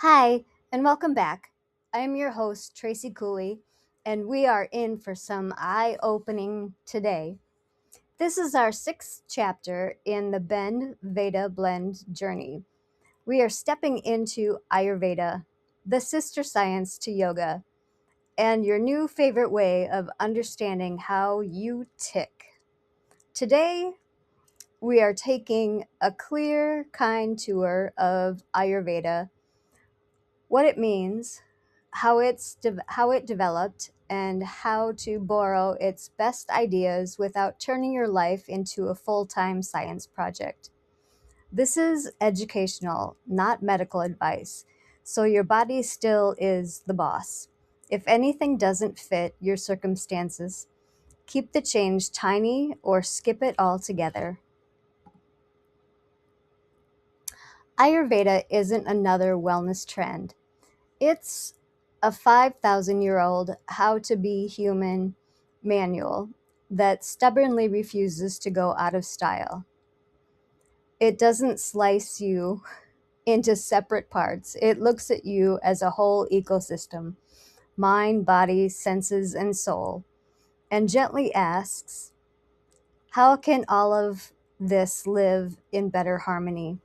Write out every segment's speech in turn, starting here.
Hi, and welcome back. I am your host, Tracy Cooley, and we are in for some eye opening today. This is our sixth chapter in the Bend Veda Blend journey. We are stepping into Ayurveda, the sister science to yoga, and your new favorite way of understanding how you tick. Today, we are taking a clear, kind tour of Ayurveda, what it means, how it developed, and how to borrow its best ideas without turning your life into a full-time science project. This is educational, not medical advice, so your body still is the boss. If anything doesn't fit your circumstances, keep the change tiny or skip it altogether. Ayurveda isn't another wellness trend. It's a 5,000-year-old How to Be Human manual that stubbornly refuses to go out of style. It doesn't slice you into separate parts. It looks at you as a whole ecosystem, mind, body, senses, and soul, and gently asks, how can all of this live in better harmony?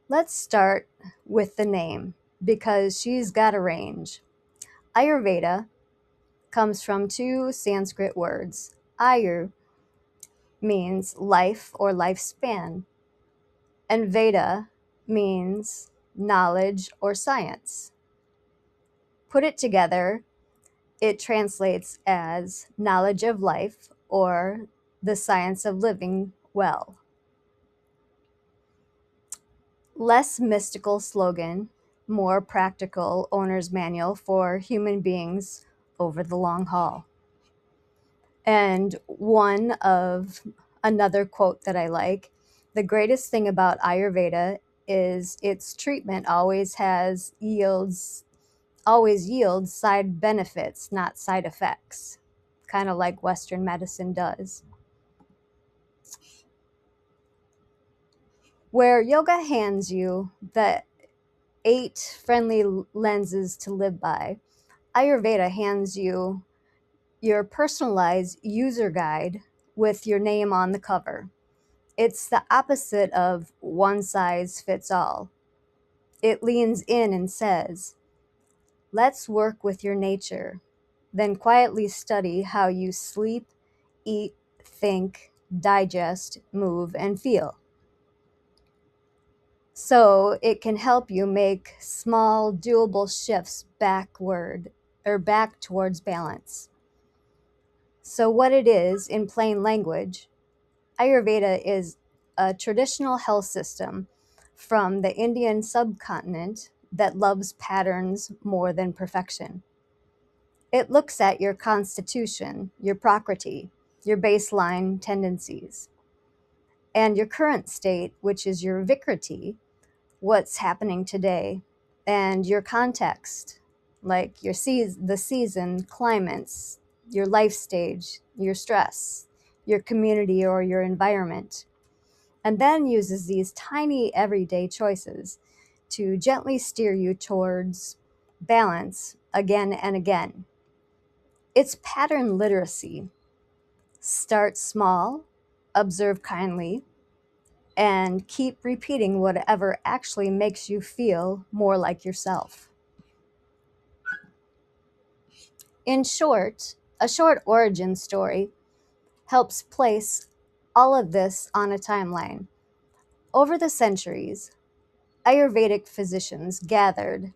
Let's start with the name, because she's got a range. Ayurveda comes from two Sanskrit words. Ayur means life or lifespan, and Veda means knowledge or science. Put it together, it translates as knowledge of life or the science of living well. Less mystical slogan, more practical owner's manual for human beings over the long haul. And one of another quote that I like, the greatest thing about Ayurveda is its treatment always yields side benefits, not side effects, kind of like Western medicine does. Where yoga hands you the 8 friendly lenses to live by, Ayurveda hands you your personalized user guide with your name on the cover. It's the opposite of one size fits all. It leans in and says, let's work with your nature, then quietly study how you sleep, eat, think, digest, move, and feel. So it can help you make small, doable shifts back towards balance. So, what it is in plain language, Ayurveda is a traditional health system from the Indian subcontinent that loves patterns more than perfection. It looks at your constitution, your prakriti, your baseline tendencies, and your current state, which is your vikriti, what's happening today, and your context, like the season, climates, your life stage, your stress, your community or your environment, and then uses these tiny everyday choices to gently steer you towards balance again and again. It's pattern literacy. Start small, observe kindly, and keep repeating whatever actually makes you feel more like yourself. In short, a short origin story helps place all of this on a timeline. Over the centuries, Ayurvedic physicians gathered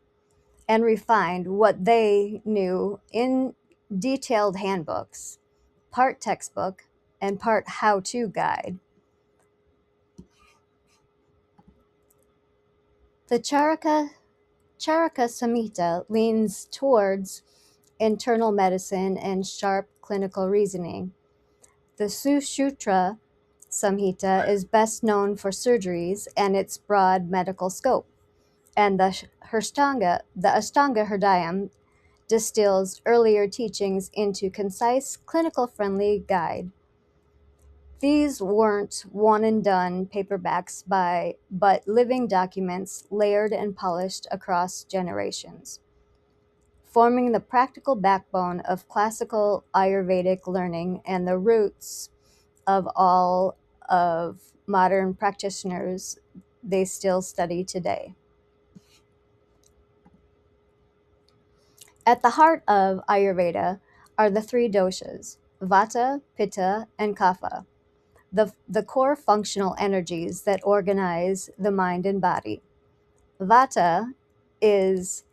and refined what they knew in detailed handbooks, part textbook and part how-to guide. The Charaka Samhita leans towards internal medicine and sharp clinical reasoning. The Sushruta Samhita is best known for surgeries and its broad medical scope, and the Ashtanga Hridayam distills earlier teachings into concise, clinical-friendly guide. These weren't one and done paperbacks but living documents layered and polished across generations, forming the practical backbone of classical Ayurvedic learning and the roots of all of modern practitioners they still study today. At the heart of Ayurveda are the three doshas, Vata, Pitta, and Kapha, the core functional energies that organize the mind and body. Vata is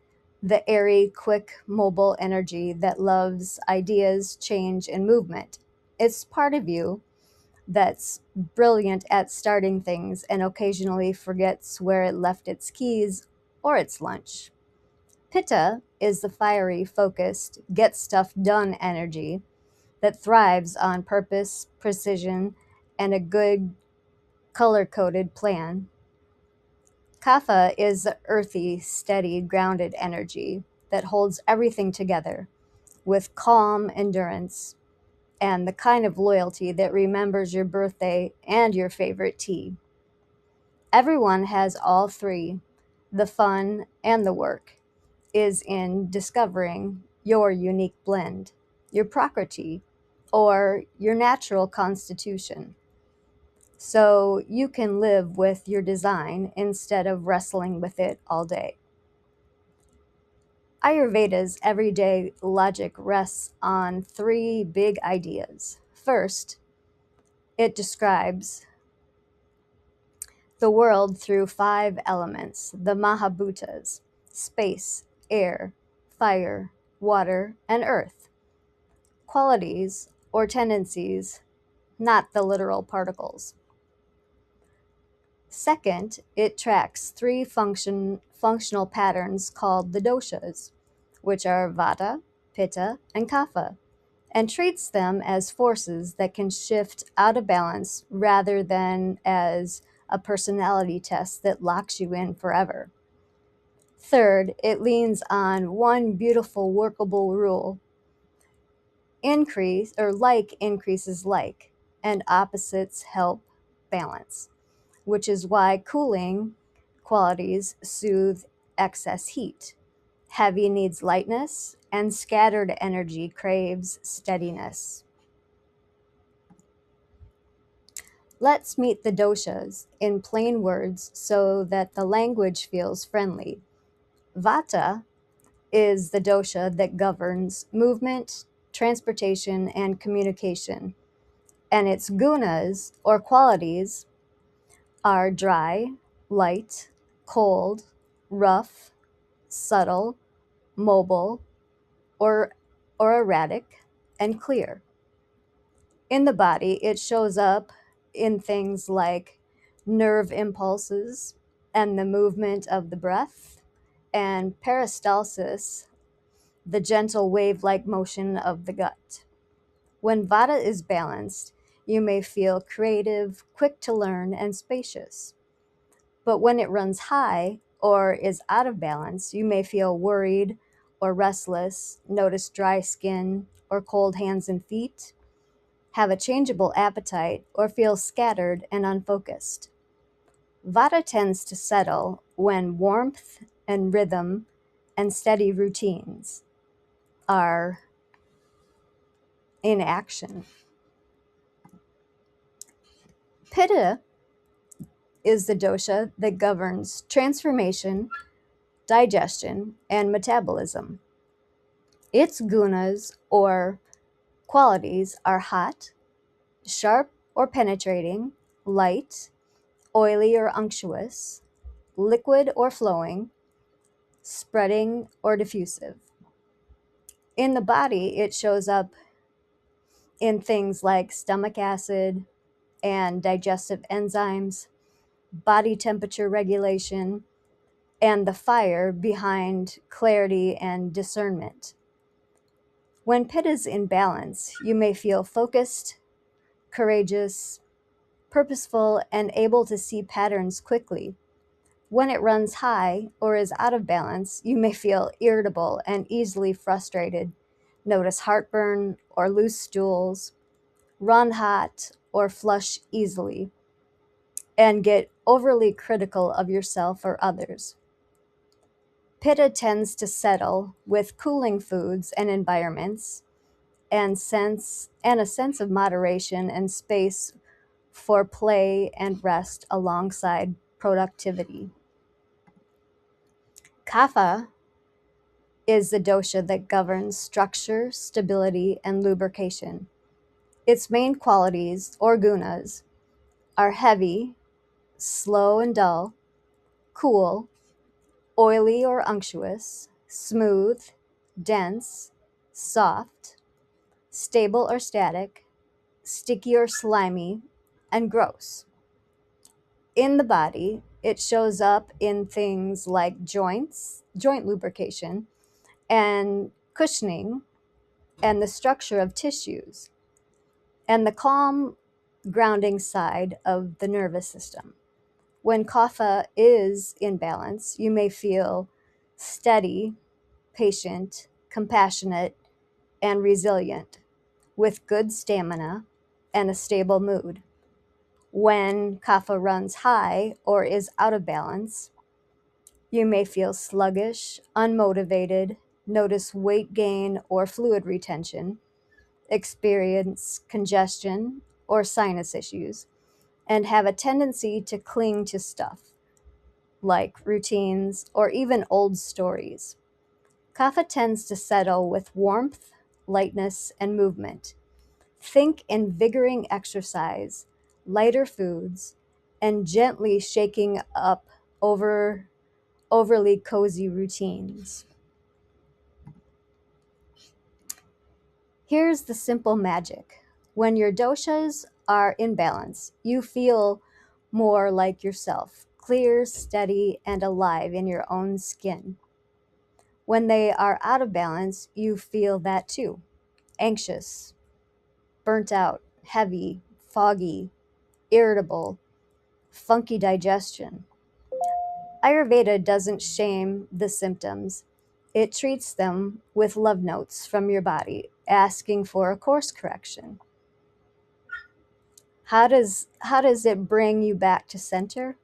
the airy, quick, mobile energy that loves ideas, change, and movement. It's part of you that's brilliant at starting things and occasionally forgets where it left its keys or its lunch. Pitta is the fiery, focused, get stuff done energy that thrives on purpose, precision, and a good color coded plan. Kapha is the earthy, steady, grounded energy that holds everything together with calm endurance and the kind of loyalty that remembers your birthday and your favorite tea. Everyone has all three. The fun and the work is in discovering your unique blend, your prakriti, or your natural constitution, so you can live with your design instead of wrestling with it all day. Ayurveda's everyday logic rests on three big ideas. First, it describes the world through five elements, the Mahabhutas: space, air, fire, water, and earth. Qualities or tendencies, not the literal particles. Second, it tracks three functional patterns called the doshas, which are Vata, Pitta, and Kapha, and treats them as forces that can shift out of balance rather than as a personality test that locks you in forever. Third, it leans on one beautiful workable rule: increase or like increases like, and opposites help balance, which is why cooling qualities soothe excess heat. Heavy needs lightness, and scattered energy craves steadiness. Let's meet the doshas in plain words so that the language feels friendly. Vata is the dosha that governs movement, transportation, and communication, and its gunas, or qualities, are dry, light, cold, rough, subtle, mobile, or, or erratic, and clear. In the body, it shows up in things like nerve impulses and the movement of the breath, and peristalsis, the gentle wave like motion of the gut. When Vata is balanced, you may feel creative, quick to learn, and spacious. But when it runs high or is out of balance, you may feel worried or restless, notice dry skin or cold hands and feet, have a changeable appetite, or feel scattered and unfocused. Vata tends to settle when warmth and rhythm and steady routines are in action. Pitta is the dosha that governs transformation, digestion, and metabolism. Its gunas, or qualities, are hot, sharp or penetrating, light, oily or unctuous, liquid or flowing, spreading or diffusive. In the body, it shows up in things like stomach acid and digestive enzymes, body temperature regulation, and the fire behind clarity and discernment. When Pitta is in balance, you may feel focused, courageous, purposeful, and able to see patterns quickly. When it runs high or is out of balance, you may feel irritable and easily frustrated, notice heartburn or loose stools, run hot, or flush easily, and get overly critical of yourself or others. Pitta tends to settle with cooling foods and environments and a sense of moderation and space for play and rest alongside productivity. Kapha is the dosha that governs structure, stability, and lubrication. Its main qualities, or gunas, are heavy, slow and dull, cool, oily or unctuous, smooth, dense, soft, stable or static, sticky or slimy, and gross. In the body, it shows up in things like joints, joint lubrication, and cushioning, and the structure of tissues, and the calm, grounding side of the nervous system. When kapha is in balance, you may feel steady, patient, compassionate, and resilient, with good stamina and a stable mood. When kapha runs high or is out of balance, you may feel sluggish, unmotivated, notice weight gain or fluid retention, experience congestion or sinus issues, and have a tendency to cling to stuff like routines or even old stories. Kapha tends to settle with warmth, lightness, and movement. Think invigorating exercise, lighter foods, and gently shaking up over overly cozy routines. Here's the simple magic. When your doshas are in balance, you feel more like yourself, clear, steady, and alive in your own skin. When they are out of balance, you feel that too. Anxious, burnt out, heavy, foggy, irritable, funky digestion. Ayurveda doesn't shame the symptoms. It treats them with love notes from your body, asking for a course correction. How does it bring you back to center?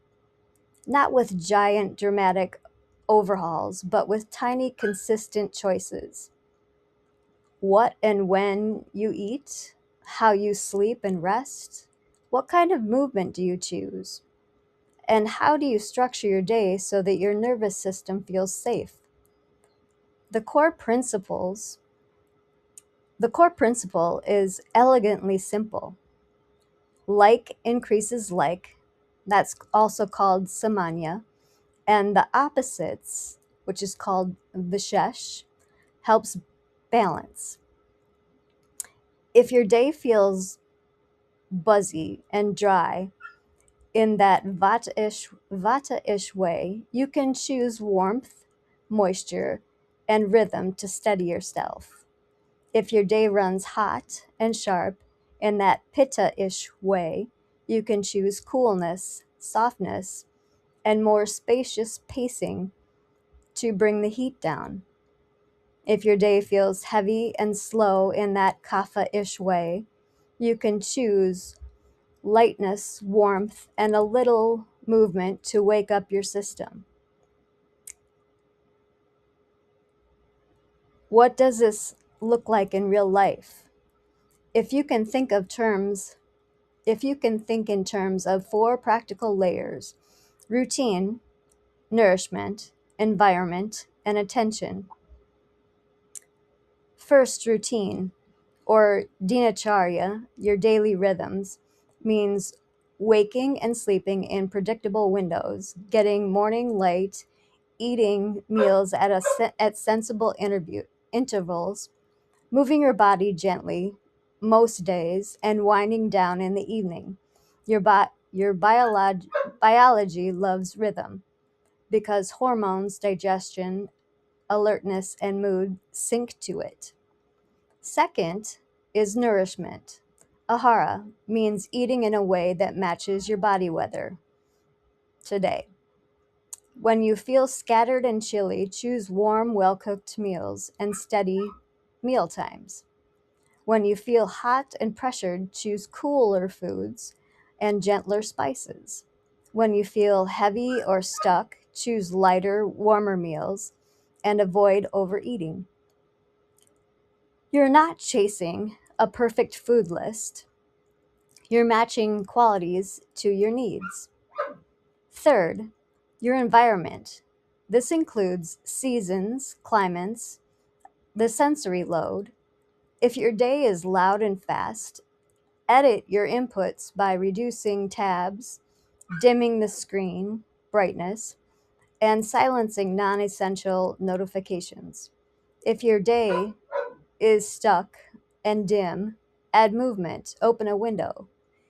Not with giant dramatic overhauls, but with tiny consistent choices. What and when you eat, how you sleep and rest, what kind of movement do you choose, and how do you structure your day so that your nervous system feels safe? The core principles, the core principle is elegantly simple. Like increases like, that's also called samanya, and the opposites, which is called vishesh, helps balance. If your day feels buzzy and dry in that vata-ish way, you can choose warmth, moisture, and rhythm to steady yourself. If your day runs hot and sharp in that pitta-ish way, you can choose coolness, softness, and more spacious pacing to bring the heat down. If your day feels heavy and slow in that kapha-ish way, you can choose lightness, warmth, and a little movement to wake up your system. What does this look like in real life? If you can think of terms, if you can think in terms of four practical layers: routine, nourishment, environment, and attention. First, routine, or dinacharya, your daily rhythms, means waking and sleeping in predictable windows, getting morning light, eating meals at sensible intervals, moving your body gently most days, and winding down in the evening. Your biology loves rhythm because hormones, digestion, alertness, and mood sync to it. Second is nourishment. Ahara means eating in a way that matches your body weather today. When you feel scattered and chilly, choose warm, well cooked meals and steady meal times. When you feel hot and pressured, choose cooler foods and gentler spices. When you feel heavy or stuck, choose lighter, warmer meals and avoid overeating. You're not chasing a perfect food list. You're matching qualities to your needs. Third, your environment. This includes seasons, climates, the sensory load. If your day is loud and fast, edit your inputs by reducing tabs, dimming the screen brightness, and silencing non essential notifications. If your day is stuck and dim, add movement, open a window,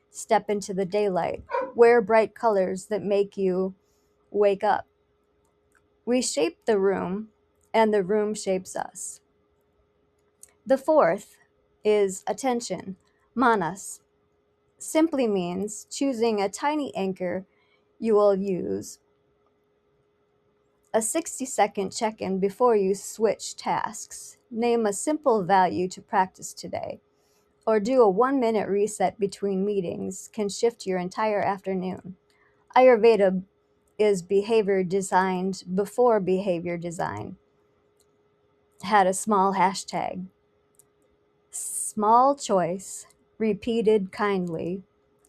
step into the daylight, wear bright colors that make you wake up. We shape the room, and the room shapes us. The fourth is attention, manas. Simply means choosing a tiny anchor you will use, a 60-second check in before you switch tasks. Name a simple value to practice today, or do a 1 minute reset between meetings can shift your entire afternoon. Ayurveda is behavior designed before behavior design. Had a small hashtag. Small choice, repeated kindly,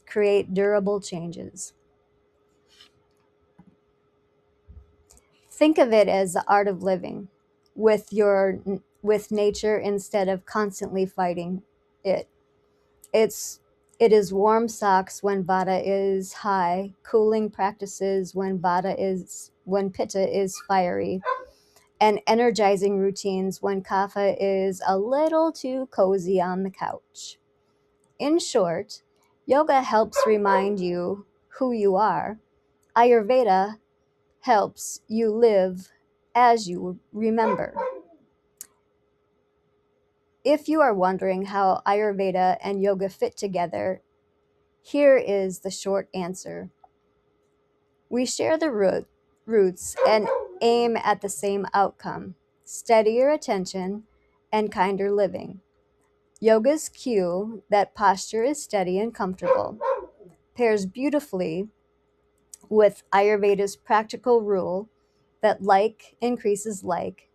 create durable changes. Think of it as the art of living with nature instead of constantly fighting it. It's it is warm socks when vata is high, cooling practices when pitta is fiery, and energizing routines when kapha is a little too cozy on the couch. In short, yoga helps remind you who you are. Ayurveda helps you live as you remember. If you are wondering how Ayurveda and yoga fit together, here is the short answer. We share the roots and aim at the same outcome: steadier attention and kinder living. Yoga's cue that posture is steady and comfortable pairs beautifully with Ayurveda's practical rule that like increases like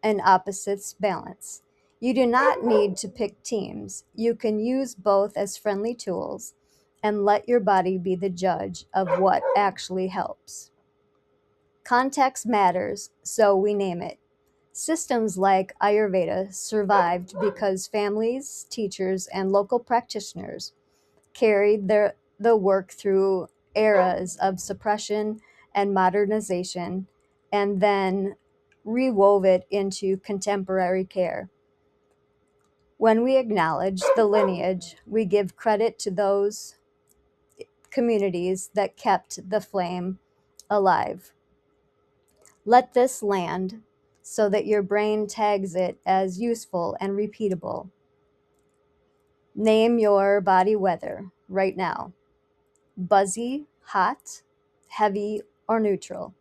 and opposites balance. You do not need to pick teams. You can use both as friendly tools and let your body be the judge of what actually helps. Context matters, so we name it. Systems like Ayurveda survived because families, teachers, and local practitioners carried the work through eras of suppression and modernization and then rewove it into contemporary care. When we acknowledge the lineage, we give credit to those communities that kept the flame alive. Let this land so that your brain tags it as useful and repeatable. Name your body weather right now: buzzy, hot, heavy, or neutral.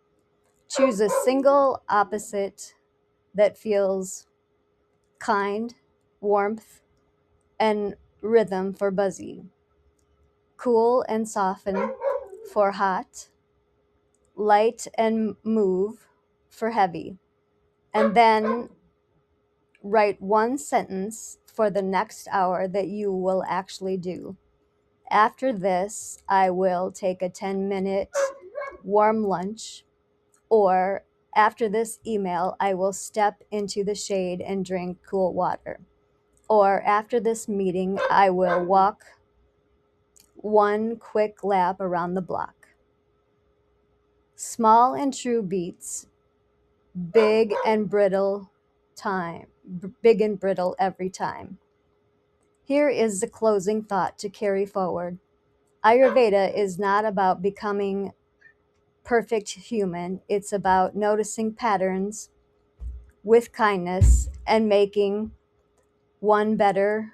Choose a single opposite that feels kind, warmth, and rhythm for buzzy, cool and soften for hot, light and move for heavy. And then write one sentence for the next hour that you will actually do. After this, I will take a 10-minute warm lunch, or after this email, I will step into the shade and drink cool water. Or after this meeting, I will walk one quick lap around the block. Small and true beats, big and brittle big and brittle every time. Here is the closing thought to carry forward. Ayurveda is not about becoming perfect human. It's about noticing patterns with kindness and making one better.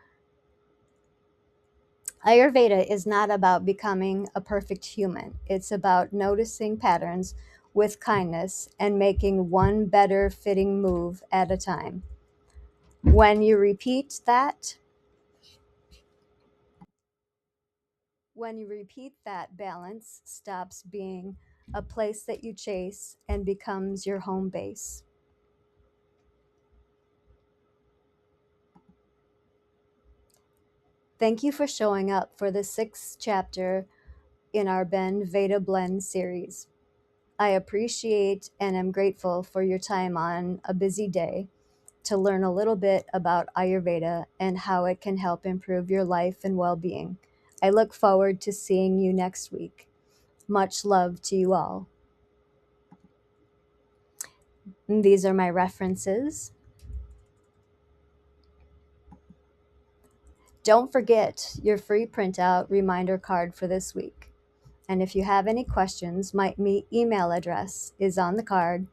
Ayurveda is not about becoming a perfect human. It's about noticing patterns with kindness and making one better fitting move at a time. When you repeat that, When you repeat that, balance stops being a place that you chase and becomes your home base. Thank you for showing up for the 6th chapter in our Ben Veda Blend series. I appreciate and am grateful for your time on a busy day to learn a little bit about Ayurveda and how it can help improve your life and well-being. I look forward to seeing you next week. Much love to you all. And these are my references. Don't forget your free printout reminder card for this week. And if you have any questions, my email address is on the card.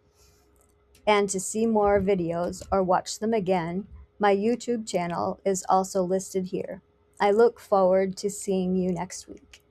And to see more videos or watch them again, my YouTube channel is also listed here. I look forward to seeing you next week.